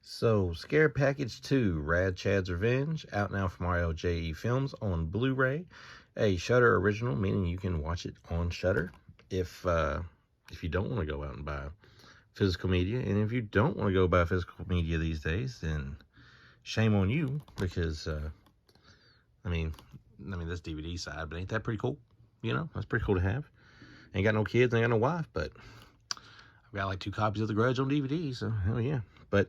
So, Scare Package II, Rad Chad's Revenge, out now from RLJE Films on Blu-ray, a Shudder original, meaning you can watch it on Shudder if you don't want to go out and buy physical media. And if you don't want to go buy physical media these days, then shame on you, because I mean this DVD side, but ain't that pretty cool? You know, that's pretty cool to have. Ain't got no kids, ain't got no wife, but I've got like 2 copies of The Grudge on DVD, so hell yeah. But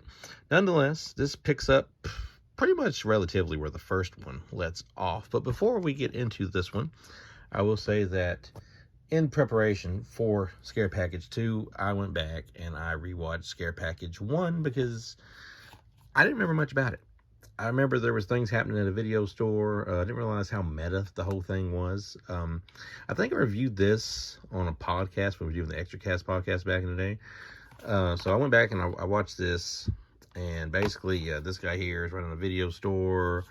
nonetheless, this picks up pretty much relatively where the first one lets off. But before we get into this one, I will say that in preparation for Scare Package 2, I went back and I rewatched Scare Package 1 because I didn't remember much about it. I remember there was things happening at a video store. I didn't realize how meta the whole thing was. I think I reviewed this on a podcast when we were doing the Extra Cast podcast back in the day. So I went back and I watched this, and basically this guy here is running a video store.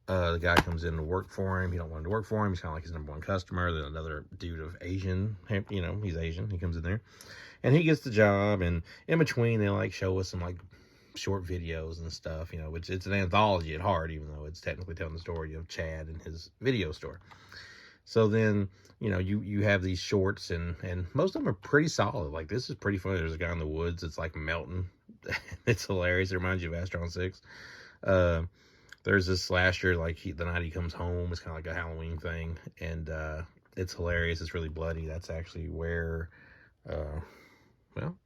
The guy comes in to work for him. He don't want him to work for him. He's kind of like his #1 customer. Then another dude of Asian, you know, he's Asian. He comes in there, and he gets the job. And in between, they like show us some like short videos and stuff, you know, which it's an anthology at heart, even though it's technically telling the story of Chad and his video store. So then, you know, you have these shorts, and most of them are pretty solid. Like, this is pretty funny. There's a guy in the woods that's like melting. It's hilarious. It reminds you of Astron 6. There's this slasher, like the night he comes home. It's kind of like a Halloween thing, and it's hilarious. It's really bloody. That's actually where, well,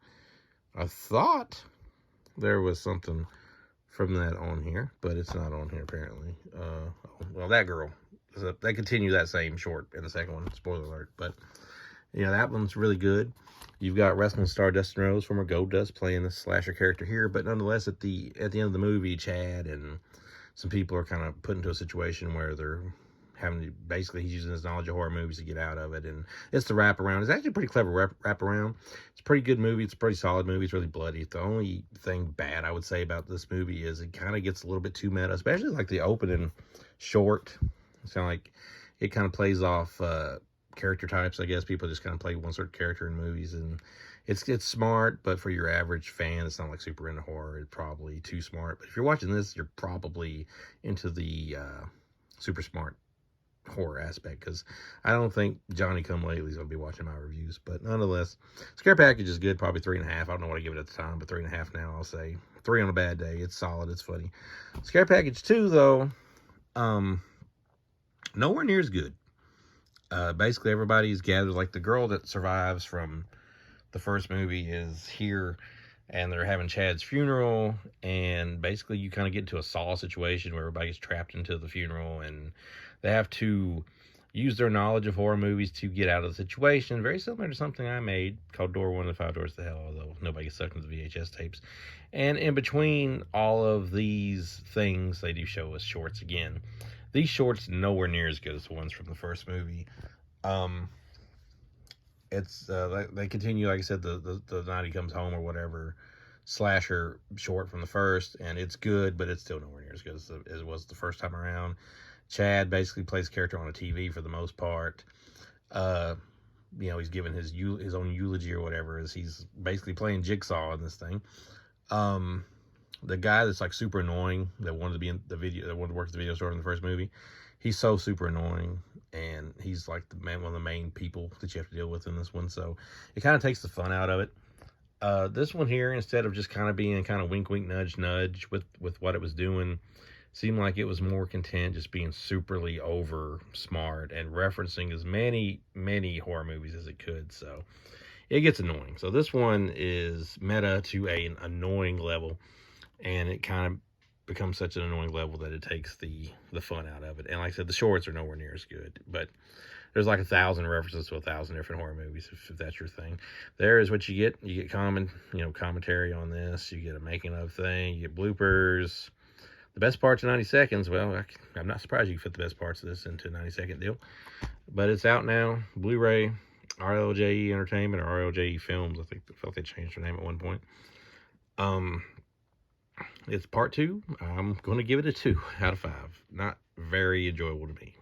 I thought there was something from that on here, but it's not on here apparently. Well, that girl, they continue that same short in the second one. Spoiler alert. But yeah, that one's really good. You've got wrestling star Dustin Rhodes, former Goldust, playing this slasher character here. But nonetheless, at the end of the movie, Chad and some people are kind of put into a situation where they're having to, basically, he's using his knowledge of horror movies to get out of it. And it's the wraparound. It's actually a pretty clever wraparound. It's a pretty good movie. It's a pretty solid movie. It's really bloody. The only thing bad I would say about this movie is it kind of gets a little bit too meta, especially like the opening short. It's kind of like, it kind of plays off character types, I guess. People just kind of play one sort of character in movies, and it's smart, but for your average fan, it's not like super into horror. It's probably too smart. But if you're watching this, you're probably into the super smart horror aspect, because I don't think Johnny Come Lately is going to be watching my reviews. But nonetheless, Scare Package is good, probably 3.5. I don't know what I give it at the time, but 3.5 now. I'll say 3 on a bad day. It's solid, it's funny. Scare Package 2, though, nowhere near as good. Basically, everybody's gathered. Like, the girl that survives from the first movie is here, and they're having Chad's funeral, and basically you kind of get into a Saw situation where everybody gets trapped into the funeral, and they have to use their knowledge of horror movies to get out of the situation. Very similar to something I made called Door 1 to 5 Doors to Hell, although nobody gets sucked into the VHS tapes. And in between all of these things, they do show us shorts again. These shorts nowhere near as good as the ones from the first movie. It's they continue, like I said, the night he comes home or whatever slasher short from the first, and it's good, but it's still nowhere near as good as it was the first time around. Chad basically plays character on a TV for the most part. You know, he's giving his own eulogy or whatever, as he's basically playing Jigsaw in this thing. The guy that's like super annoying, that wanted to be in the video, that wanted to work at the video store in the first movie, he's so super annoying, and he's like one of the main people that you have to deal with in this one. So it kind of takes the fun out of it. This one here, instead of just kind of being kind of wink, wink, nudge, nudge with what it was doing, seemed like it was more content just being superly over smart and referencing as many horror movies as it could. So it gets annoying. So this one is meta to an annoying level, and it kind of becomes such an annoying level that it takes the fun out of it. And like I said, the shorts are nowhere near as good, but there's like 1,000 references to 1,000 different horror movies, if that's your thing. There is what you get. You get commentary on this. You get a making of thing. You get bloopers. The best parts of 90 seconds, well, I'm not surprised you can fit the best parts of this into a 90-second deal. But it's out now. Blu-ray, RLJE Entertainment, or RLJE Films. I felt they changed their name at one point. It's part 2. I'm going to give it a 2 out of 5. Not very enjoyable to me.